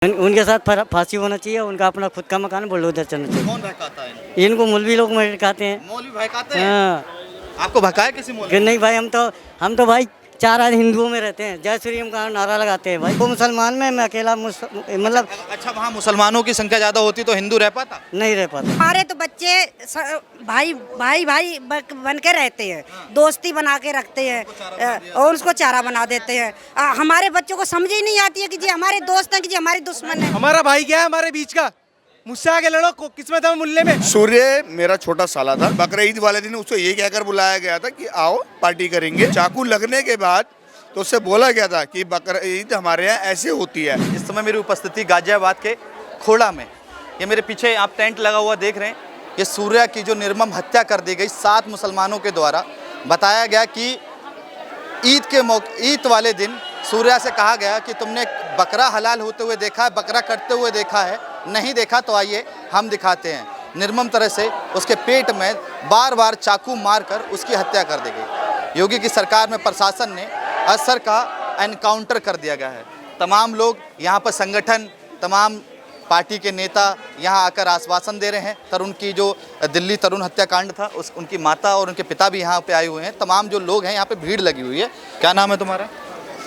उनके साथ फांसी होना चाहिए। उनका अपना खुद का मकान बुलडोजर चलना चाहिए। कौन बहकाता है? इनको मौलवी लोग भड़काते हैं। मौलवी बहकाते हैं? हाँ। आपको भड़काया किसी मौलवी ने? नहीं भाई, हम तो भाई 4 आज हिंदुओं में रहते हैं। जय श्री राम का नारा लगाते हैं भाई। वो मुसलमान में मैं अकेला मतलब अच्छा, वहाँ मुसलमानों की संख्या ज्यादा होती तो हिंदू रह पाता? नहीं रह पाता। हमारे तो बच्चे भाई भाई भाई बन के रहते हैं, दोस्ती बना के रखते हैं और उसको चारा बना देते हैं। हमारे बच्चों को समझ ही नहीं आती है कि जी हमारे दोस्त हैं कि जी हमारे दुश्मन है। हमारा भाई क्या है हमारे बीच का, मुझसे आगे लड़ो, किस्मत है मुल्ले में। सूर्य मेरा छोटा साला था। बकरा ईद वाले दिन उसको ये कहकर बुलाया गया था कि आओ पार्टी करेंगे। चाकू लगने के बाद तो उससे बोला गया था कि बकरा ईद हमारे यहाँ ऐसे होती है। इस समय मेरी उपस्थिति गाजियाबाद के खोड़ा में। ये मेरे पीछे आप टेंट लगा हुआ देख रहे हैं। ये सूर्या की जो निर्मम हत्या कर दी गई 7 मुसलमानों के द्वारा। बताया गया कि ईद वाले दिन सूर्या से कहा गया कि तुमने बकरा हलाल होते हुए देखा है, बकरा कटते हुए देखा है? नहीं देखा तो आइए हम दिखाते हैं। निर्मम तरह से उसके पेट में बार बार चाकू मारकर उसकी हत्या कर दी गई। योगी की सरकार में प्रशासन ने असर का एनकाउंटर कर दिया गया है। तमाम लोग यहाँ पर संगठन, तमाम पार्टी के नेता यहाँ आकर आश्वासन दे रहे हैं। तरुण की जो दिल्ली तरुण हत्याकांड था उनकी माता और उनके पिता भी यहाँ पे आए हुए हैं। तमाम जो लोग हैं यहाँ पे भीड़ लगी हुई है। क्या नाम है तुम्हारा?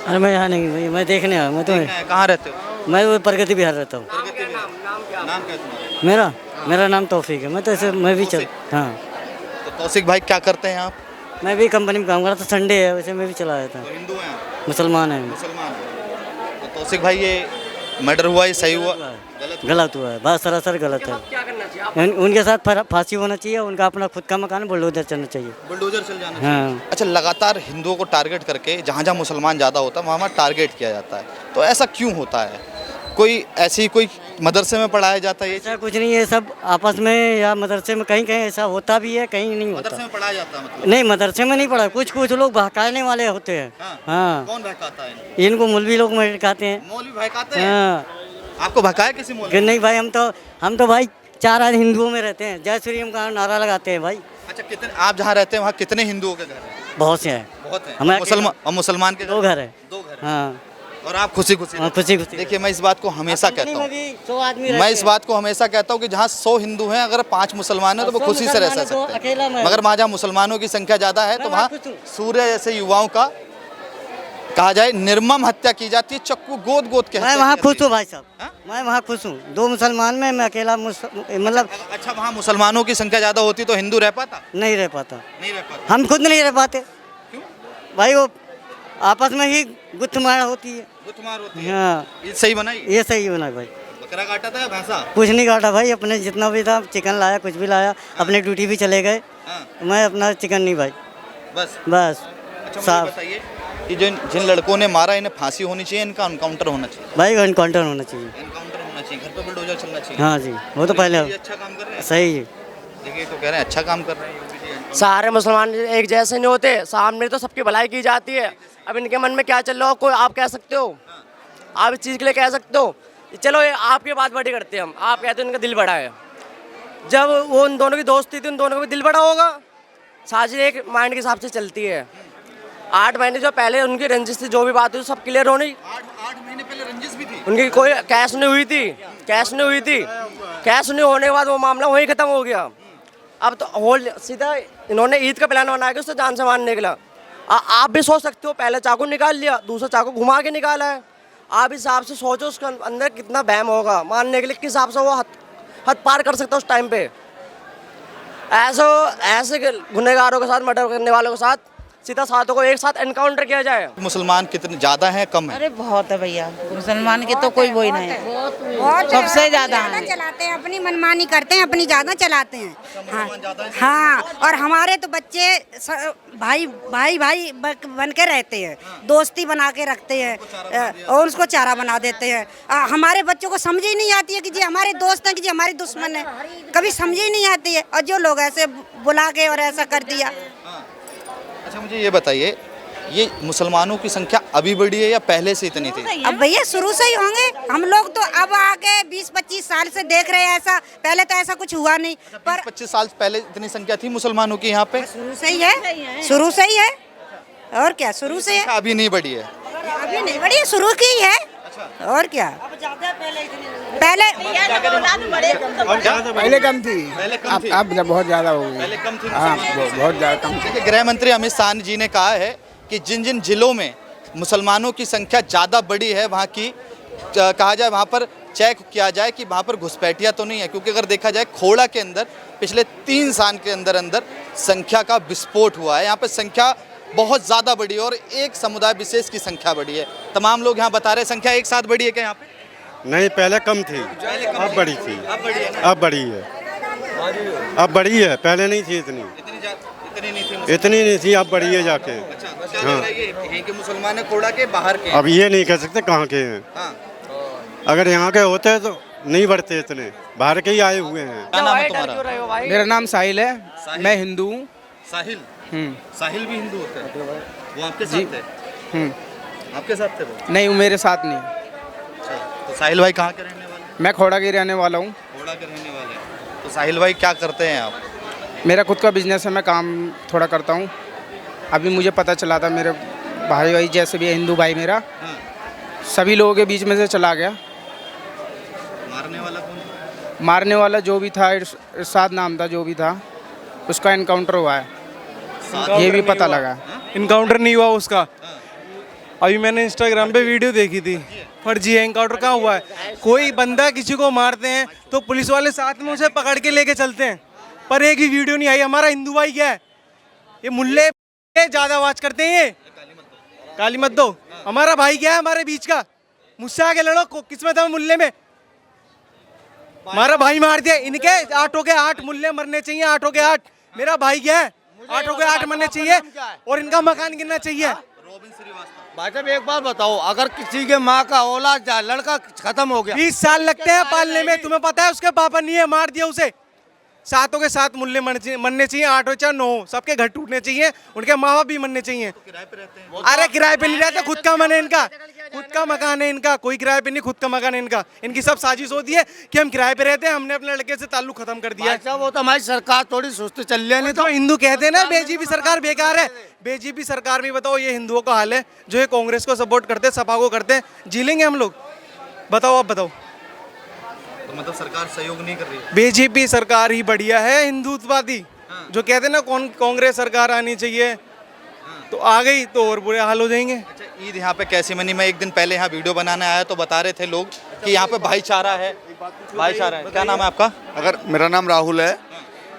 अरे मैं यहाँ नहीं भाई, मैं देखने आया। मैं तो कहाँ रहते हो? मैं वो प्रगति बिहार रहता हूँ। नाम क्या है तुम्हारा? मेरा नाम तौफीक है। मैं तो ऐसे मैं भी चल हाँ। तो तौसिक भाई क्या करते हैं आप? मैं भी कंपनी में काम कर रहा था। संडे है वैसे मैं भी चला आया था। तो हिंदू हैं आप? मुसलमान है। मुसलमान हैं। तो तौसिक भाई ये मर्डर हुआ, ये सही हुआ? गलत हुआ है, बात सरासर गलत है। उनके साथ फांसी होना चाहिए। उनका अपना खुद का मकान बुलडोजर चलना चाहिए। बुलडोजर चल जाना चाहिए। हाँ। अच्छा, लगातार हिंदुओं को टारगेट करके जहाँ जहाँ मुसलमान ज़्यादा होता है वहाँ टारगेट किया जाता है, तो ऐसा क्यों होता है? कोई मदरसे में पढ़ाया जाता है ये? ऐसा कुछ नहीं है, सब आपस में या मदरसे में कहीं कहीं ऐसा होता भी है, कहीं नहीं मदरसे होता। में पढ़ाया जाता है मतलब? नहीं, मदरसे में नहीं पढ़ा। कुछ लोग बहकाने वाले होते हैं। हाँ। कौन बहकाता है? इनको मौलवी लोग भड़काते हैं। मौलवी बहकाते हैं? हाँ। आपको भड़काया किसी मौलवी? नहीं भाई, हम तो भाई 4 आज हिंदुओं में रहते हैं। जय श्री राम का नारा लगाते हैं भाई। अच्छा, कितने आप जहाँ रहते हैं वहाँ कितने हिंदुओं के घर हैं? बहुत से हैं। बहुत हैं। हमारे मुसलमान के 2 घर है। 2 घर हैं। हाँ। और आप खुशी खुशी? हाँ, खुशी। देखिए, मैं इस बात को हमेशा कहता हूँ, 100 आदमी मैं इस बात को हमेशा कहता हूँ कि जहाँ 100 हिंदू हैं, अगर 5 मुसलमान हैं तो वो खुशी से रह सकते हैं। मगर वहाँ जहाँ मुसलमानों की संख्या ज़्यादा है तो वहाँ सूर्य जैसे युवाओं का कहा जाए निर्मम हत्या की जाती है। चक्कू गोद के। मैं वहाँ खुश हूँ भाई साहब। मैं वहाँ खुश हूँ। 2 मुसलमान में मैं अकेला मतलब अच्छा, वहाँ मुसलमानों की संख्या ज़्यादा होती तो हिंदू रह पाता? नहीं रह पाता। नहीं रह पाता। हम खुद नहीं रह पाते। क्यों? भाई वो आपस में ही गुत्थमार होती है। गुत्थमार होती है। हाँ। ये सही बनाई? ये सही होना भाई। बकरा काटा था या भैंसा? कुछ नहीं काटा भाई, अपने जितना भी था चिकन लाया, कुछ भी लाया। अपने ड्यूटी भी चले गए। हाँ। मैं अपना चिकन नहीं भाई, बस। बस अच्छा, मुझे बताइए कि जिन लड़कों ने मारा इन्हें फांसी होनी चाहिए, इनका एनकाउंटर होना चाहिए? भाई एनकाउंटर होना चाहिए। एनकाउंटर होना चाहिए। घर पे बुलडोजर चलना चाहिए। हाँ जी, वो तो पहले ये अच्छा काम कर रहे हैं। सही है। देखिए, तो कह रहे हैं अच्छा काम कर रहे हैं योगी जी। सारे मुसलमान एक जैसे नहीं होते, सामने तो सबकी भलाई की जाती है। अब इनके मन में क्या चल रहा हो कोई आप कह सकते हो? आप इस चीज़ के लिए कह सकते हो? चलो ये आपकी बात बड़ी करते हैं हम, आप कहते हो इनका दिल बड़ा है। जब वो उन दोनों की दोस्ती थी, उन दोनों का भी दिल बड़ा होगा। साजिश एक माइंड के हिसाब से चलती है। 8 महीने जो पहले उनकी रंजिश थी, जो भी बात हुई सब क्लियर होनी। 8 महीने पहले रंजिश भी थी उनकी, कोई कैश नहीं हुई थी। कैश नहीं होने के बाद वो मामला वहीं ख़त्म हो गया। अब तो होल सीधा इन्होंने ईद का प्लान बना के उससे जान से मारने निकला। आप भी सोच सकते हो, पहले चाकू निकाल लिया, दूसरा चाकू घुमा के निकाला है। आप इस हिसाब से सोचो उसके अंदर कितना बहम होगा मारने के लिए, किस हिसाब से वो हद पार कर सकता है उस टाइम पे। ऐसे गुनहगारों के साथ, मर्डर करने वालों के साथ सीधा साथों को एक साथ एनकाउंटर किया जाए। मुसलमान कितने ज़्यादा हैं, कम है? अरे बहुत है भैया, मुसलमान के तो कोई वो ही नहीं है। बहुत सबसे ज्यादा चलाते हैं, अपनी मनमानी करते हैं, अपनी ज्यादा चलाते हैं। हाँ, हाँ। और हमारे तो बच्चे भाई भाई भाई बन के रहते हैं, दोस्ती बना के रखते हैं और उसको चारा बना देते हैं। हमारे बच्चों को समझ ही नहीं आती है कि जी हमारे दोस्त हैं कि जी हमारे दुश्मन है। कभी समझ ही नहीं आती है। और जो लोग ऐसे बुला के और ऐसा कर दिया। अच्छा, मुझे ये बताइए, ये मुसलमानों की संख्या अभी बढ़ी है या पहले से इतनी थी? अब भैया शुरू से ही होंगे। हम लोग तो अब आके 20-25 साल से देख रहे हैं ऐसा। पहले तो ऐसा कुछ हुआ नहीं। पर 25 साल पहले इतनी संख्या थी मुसलमानों की यहाँ पे? शुरू से ही है, शुरू से ही है। और क्या, शुरू से है। अभी नहीं बढ़ी है? अभी नहीं बढ़ी, शुरू की ही है। और क्या पहले पहले कम थी, अब बहुत ज्यादा हो गई। पहले कम थी हाँ, बहुत ज्यादा कम थी। देखिए, गृह मंत्री अमित शाह जी ने कहा है कि जिन जिन जिलों में मुसलमानों की संख्या ज़्यादा बड़ी है वहाँ की कहा जाए वहाँ पर चेक किया जाए कि वहाँ पर घुसपैठिया तो नहीं है, क्योंकि अगर देखा जाए खोड़ा के अंदर पिछले 3 साल के अंदर अंदर संख्या का विस्फोट हुआ है। यहाँ पर संख्या बहुत ज़्यादा बड़ी है और एक समुदाय विशेष की संख्या बड़ी है। तमाम लोग यहाँ बता रहे हैं संख्या एक साथ बड़ी है क्या यहाँ पे? नहीं, पहले कम थी, अब बड़ी थी, अब बड़ी है, अब बड़ी है, पहले नहीं थी इतनी नहीं थी, अब बड़ी है जाके। हाँ, ये कि मुसलमान है खोड़ा के बाहर के? अब ये नहीं कह सकते कहाँ के हैं। हाँ। अगर यहाँ के होते तो नहीं बढ़ते इतने, बाहर के ही आए हुए हैं। क्या नाम है तुम्हारा? मेरा नाम साहिल है, मैं हिंदू हूँ। साहिल? साहिल भी हिंदू होता है? वो आपके साथ थे? आपके साथ थे वो? नहीं, वो मेरे साथ नहीं। अच्छा, तो साहिल भाई कहाँ के रहने वाले? मैं खोड़ा के रहने वाला हूँ। खोड़ा के रहने वाले हैं। तो साहिल भाई क्या करते हैं आप? मेरा खुद का बिजनेस है, मैं काम थोड़ा करता हूँ। अभी मुझे पता चला था, मेरे भाई जैसे भी है हिंदू भाई मेरा, सभी लोगों के बीच में से चला गया। मारने वाला कौन? मारने वाला जो भी था, इरशाद नाम था, जो भी था, उसका एनकाउंटर हुआ है, ये भी पता लगा। इनकाउंटर नहीं हुआ उसका। अभी मैंने इंस्टाग्राम पे वीडियो देखी थी, फर्जी है। इनकाउंटर कहाँ हुआ है? कोई बंदा किसी को मारते हैं तो पुलिस वाले साथ में उसे पकड़ के लेके चलते हैं, पर एक भी वीडियो नहीं आई। हमारा हिंदू भाई क्या है, ये मुल्ले ज्यादा आवाज करते हैं, ये गाली मत दो। हमारा भाई क्या है हमारे बीच का, मुझसे आगे लड़ो, किस्मत है मुल्ले में। हमारा भाई मार दिया, इनके 8 के 8 मुल्ले मरने चाहिए, 8 के 8। मेरा भाई क्या है, 8 के 8 मरने चाहिए और इनका मकान गिरना चाहिए। भाई साहब एक बात बताओ, अगर किसी के माँ का औलाद लड़का खत्म हो गया, 20 साल लगते हैं पालने में, तुम्हें पता है उसके पापा नहीं है, मार दिया उसे। 7 के 7 मुल्ले मरने चाहिए, 8 हो चाहे 9 हो, सबके घर टूटने चाहिए, उनके माँ बाप भी मरने चाहिए। अरे किराए पे नहीं रहते, खुद का मन है इनका, खुद का मकान है इनका, कोई किराए पे नहीं, खुद का मकान है इनका। इनकी सब साजिश होती है कि हम किराए पे रहते हैं, हमने अपने लड़के से ताल्लुक खत्म कर दिया है। वो तो हमारी सरकार थोड़ी सुस्त चल रही है। नहीं तो हिंदू कहते हैं ना बेजीपी सरकार बेकार है, बेजीपी सरकार में बताओ ये हिंदुओं का हाल है, जो ये कांग्रेस को सपोर्ट करते हैं, सपा को करते हैं, जी लेंगे हम लोग? बताओ, आप बताओ। तो मतलब सरकार सहयोग नहीं कर रही है? बीजेपी सरकार ही बढ़िया है, हिंदुत्ववादी। जो कहते हैं ना कांग्रेस सरकार आनी चाहिए, तो आ गई तो और बुरे हाल हो जाएंगे। अच्छा, ईद यहाँ पे कैसी मनी? मैं एक दिन पहले यहाँ वीडियो बनाने आया तो बता रहे थे लोग कि यहाँ पे भाईचारा है, भाईचारा है। क्या नाम है आपका? अगर मेरा नाम राहुल है,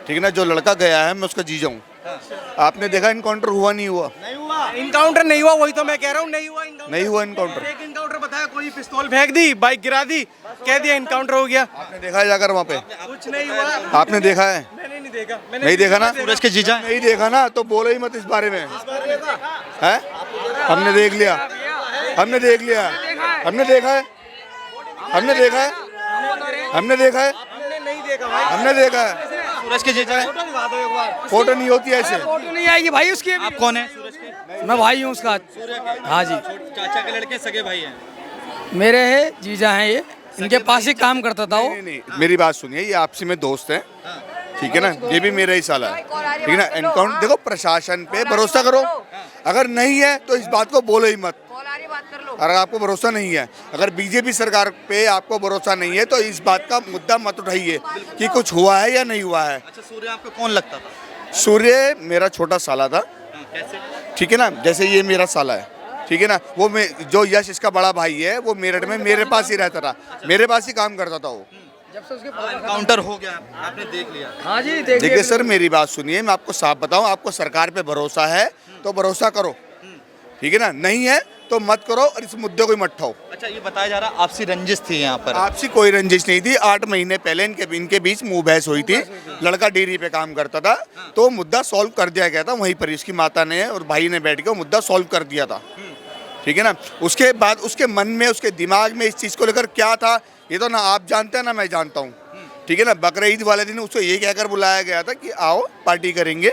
ठीक है ना, जो लड़का गया है मैं उसका जीजा हूँ। आपने देखा इनकाउंटर हुआ नहीं हुआ? इनकाउंटर नहीं हुआ, वही तो मैं कह रहा हूँ, नहीं हुआ इनकाउंटर। एक इनकाउंटर बताया, कोई पिस्तौल फेंक दी, बाइक गिरा दी, कह दिया इनकाउंटर हो गया। आपने देखा है जाकर वहाँ पे? कुछ नहीं हुआ। आपने देखा है? मैंने नहीं देखा। नहीं देखा ना? सूरज के जीजा नहीं देखा ना, तो बोलो ही मत इस बारे में। है? हमने देख लिया, हमने देख लिया, हमने देखा है, हमने देखा है, हमने देखा है, हमने देखा है। सूरज के जीजा है? फोटो नहीं होती ऐसे। फोटो नहीं आएगी भाई उसकी। आप कौन है? सूरज के? मैं भाई हूँ उसका। हाँ जी, चाचा के लड़के सगे भाई हैं? मेरे है जीजा हैं ये, इनके पास ही काम करता था वो। नहीं, मेरी बात सुनिए, ये आपसी में दोस्त हैं, ठीक है ना, ये भी मेरा ही साला है, ठीक है ना। एनकाउंटर देखो, प्रशासन पे भरोसा करो, अगर नहीं है तो इस बात को बोलो ही मत। अगर आपको भरोसा नहीं है, अगर बीजेपी सरकार पे आपको भरोसा नहीं है तो इस बात का मुद्दा मत उठाइए कि कुछ हुआ है या नहीं हुआ है। अच्छा, सूर्य आपको कौन लगता था? सूर्य मेरा छोटा साला था, कैसे? ठीक है ना, जैसे ये मेरा साला है, ठीक है ना। वो जो यश इसका बड़ा भाई है, वो मेरठ में मेरे पास ही रहता था, मेरे पास ही काम करता था वो। एनकाउंटर हो गया, आपने देख लिया? हाँ जी, देखिए सर, मेरी बात सुनिए, मैं आपको साफ बताऊं, आपको सरकार पे भरोसा है तो भरोसा करो, ठीक है ना, नहीं है तो मत करो और इस मुद्दे को ही मत उठाओ। अच्छा, ये बताया जा रहा आपसी रंजिश थी यहाँ पर? आपसी कोई रंजिश नहीं थी। 8 महीने पहले इनके बीच मुंह बहस हुई थी। लड़का डेयरी पे काम करता था, तो मुद्दा सॉल्व कर दिया गया था वहीं पर, इसकी माता ने और भाई ने बैठ के वो मुद्दा सॉल्व कर दिया था, ठीक है ना। उसके बाद उसके मन में, उसके दिमाग में इस चीज़ को लेकर क्या था, ये तो ना आप जानते हैं ना मैं जानता हूँ, ठीक है ना। बकरा ईद वाले दिन उसको ये कहकर बुलाया गया था कि आओ पार्टी करेंगे,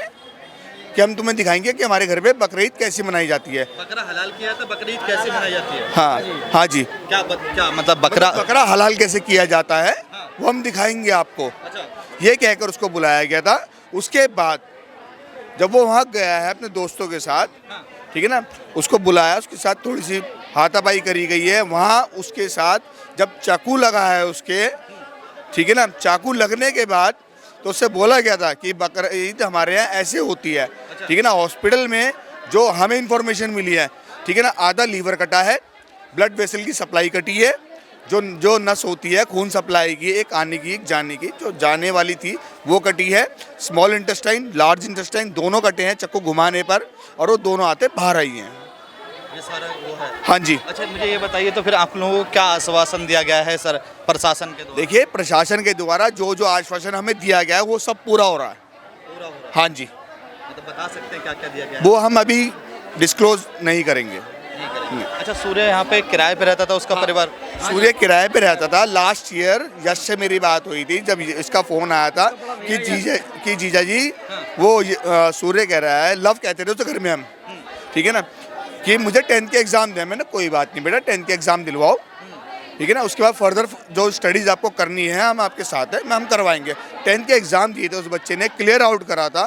कि हम तुम्हें दिखाएंगे कि हमारे घर पे बकरा ईद कैसी मनाई जाती है। बकरा हलाल किया था, बकरा ईद कैसे मनाई जाती है? हाँ जी। क्या मतलब बकरा हलाल कैसे किया जाता है वो हम दिखाएंगे आपको। अच्छा, ये कहकर उसको बुलाया गया था। उसके बाद जब वो वहाँ गया है अपने दोस्तों के साथ, ठीक है ना, उसको बुलाया, उसके साथ थोड़ी सी हाथापाई करी गई है। वहाँ उसके साथ जब चाकू लगा है उसके, ठीक है ना, चाकू लगने के बाद तो उससे बोला गया था कि बकरा ईद हमारे यहाँ ऐसे होती है, ठीक है ना। हॉस्पिटल में जो हमें इंफॉर्मेशन मिली है, ठीक है ना, आधा लीवर कटा है, ब्लड वेसल की सप्लाई कटी है, जो नस होती है खून सप्लाई की, एक आने की एक जाने की, जो जाने वाली थी वो कटी है। स्मॉल इंटेस्टाइन, लार्ज इंटेस्टाइन दोनों कटे हैं चाकू घुमाने पर, और वो दोनों आते बाहर आई हैं। ये सारा वो है। हाँ जी। अच्छा, मुझे ये बताइए तो फिर आप लोगों को क्या आश्वासन दिया गया है सर प्रशासन के द्वारा? देखिए, प्रशासन के द्वारा जो जो आश्वासन हमें दिया गया है वो सब पूरा हो रहा है। पूरा हो रहा है। हाँ जी। मतलब बता सकते हैं क्या क्या दिया गया है? वो हम अभी डिस्क्लोज नहीं करेंगे। अच्छा, सूर्य यहाँ पे किराए पे रहता था, उसका परिवार? सूर्य किराए पे रहता था। लास्ट ईयर यश से मेरी बात हुई थी जब इसका फोन आया था कि जीजा जी वो सूर्य कह रहा है, लव कहते थे तो घर में हम, ठीक है ना, कि मुझे 10th के एग्ज़ाम दे। मैंने कोई बात नहीं बेटा, 10th के एग्ज़ाम दिलवाओ, ठीक है ना, उसके बाद फर्दर जो स्टडीज़ आपको करनी है हम आपके साथ हैं, हम करवाएंगे। 10th के एग्ज़ाम दिए थे उस बच्चे ने, क्लियर आउट करा था,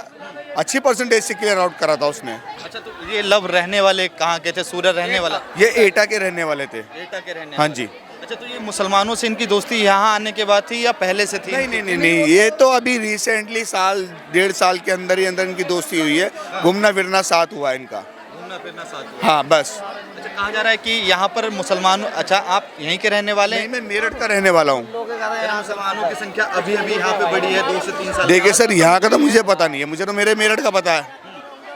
अच्छी परसेंटेज से क्लियर आउट करा था उसने। अच्छा, तो ये लव रहने वाले कहाँ के थे? सूर्य रहने वाला? ये एटा के रहने वाले थे। एटा के रहने हाँ वाले। जी। अच्छा, तो ये मुसलमानों से इनकी दोस्ती यहाँ आने के बाद थी या पहले से थी? नहीं, ये तो अभी रिसेंटली साल 1.5 साल के अंदर ही अंदर इनकी दोस्ती हुई है। घूमना फिरना साथ हुआ है इनका। घूमना फिरना साथ हुआ। हाँ बस। अच्छा, कहा जा रहा है कि यहाँ पर मुसलमान, अच्छा आप यहीं के रहने वाले हैं? मैं मेरठ का रहने वाला हूँ। मुसलमानों की संख्या अभी अभी यहाँ पे बढ़ी है 2 से 3 साल। देखिए सर, यहाँ का तो मुझे पता नहीं है, मुझे तो मेरे मेरठ का पता है,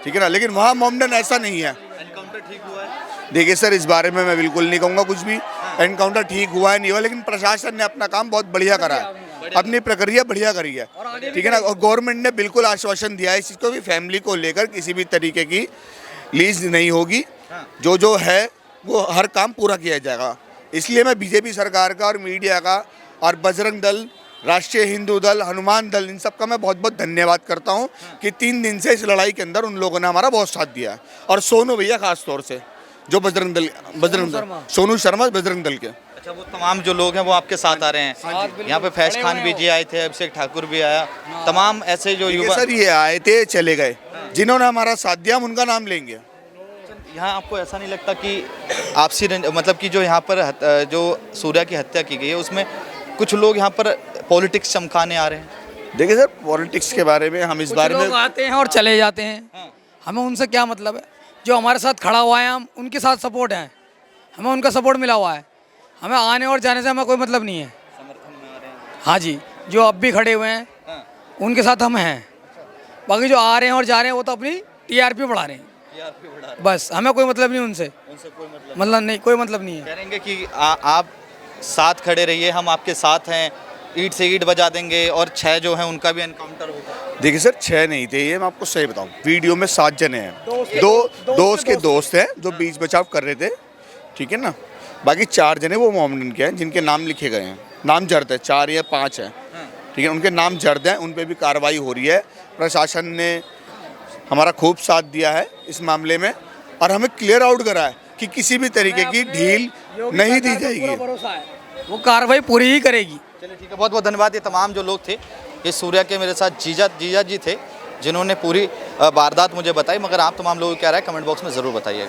ठीक है ना, लेकिन वहाँ मोमडन ऐसा नहीं है। एनकाउंटर ठीक हुआ है? देखिए सर, इस बारे में मैं बिल्कुल नहीं कहूँगा कुछ भी। एनकाउंटर ठीक हुआ है नहीं हुआ, लेकिन प्रशासन ने अपना काम बहुत बढ़िया करा है, अपनी प्रक्रिया बढ़िया करी है, ठीक है ना। और गवर्नमेंट ने बिल्कुल आश्वासन दिया है इस चीज़ को भी, फैमिली को लेकर किसी भी तरीके की लीज नहीं होगी, जो है वो हर काम पूरा किया जाएगा। इसलिए मैं बीजेपी सरकार का और मीडिया का और बजरंग दल, राष्ट्रीय हिंदू दल, हनुमान दल, इन सब का मैं बहुत बहुत धन्यवाद करता हूं कि 3 दिन से इस लड़ाई के अंदर उन लोगों ने हमारा बहुत साथ दिया है। और सोनू भैया खास तौर से, जो बजरंग दल सोनू शर्मा बजरंग दल के। अच्छा, वो तमाम जो लोग हैं वो आपके साथ आ रहे हैं? यहाँ पे फैज खान भी जी आए थे, अभिषेक ठाकुर भी आया, तमाम ऐसे जो युवा सर ये आए थे चले गए, जिन्होंने हमारा साथ दिया हम उनका नाम लेंगे। यहाँ आपको ऐसा नहीं लगता कि आपसी मतलब कि जो यहाँ पर जो सूर्या की हत्या की गई है उसमें कुछ लोग यहाँ पर पॉलिटिक्स चमकाने आ रहे हैं? देखिए सर, पॉलिटिक्स के बारे में हम इस बारे में आते हैं और चले जाते हैं, हमें उनसे क्या मतलब है। जो हमारे साथ खड़ा हुआ है हम उनके साथ सपोर्ट है, हमें उनका सपोर्ट मिला हुआ है, हमें आने और जाने से हमें कोई मतलब नहीं है। हाँ जी, जो अब भी खड़े हुए हैं उनके साथ हम हैं, बाकी जो आ रहे हैं और जा रहे हैं वो तो अपनी टीआरपी बढ़ा रहे हैं, बस हमें कोई मतलब नहीं उनसे मतलब नहीं, कोई मतलब नहीं है। कहेंगे कि आप साथ खड़े रहिए, हम आपके साथ हैं, ईंट से ईंट बजा देंगे, और 6 जो हैं उनका भी एनकाउंटर होगा। देखिए सर, 6 नहीं थे ये, मैं आपको सही बताऊं, वीडियो में 7 जने हैं, दो दोस्त के दोस्त हैं जो बीच बचाव कर रहे थे, ठीक है ना, बाकी 4 जने वो मोमडन के हैं जिनके नाम लिखे गए हैं, नाम जर्द है, 4 या 5 हैं, ठीक है, उनके नाम जर्द हैं, उन पर भी कार्रवाई हो रही है। प्रशासन ने हमारा खूब साथ दिया है इस मामले में, और हमें क्लियर आउट करा है कि किसी भी तरीके की ढील नहीं दी जाएगी, वो कार्रवाई पूरी ही करेगी। चलिए ठीक है, बहुत बहुत धन्यवाद। ये तमाम जो लोग थे, ये सूर्या के मेरे साथ जीजा जी थे जिन्होंने पूरी वारदात मुझे बताई, मगर आप तमाम लोगों को क्या राय कमेंट बॉक्स में ज़रूर बताइएगा।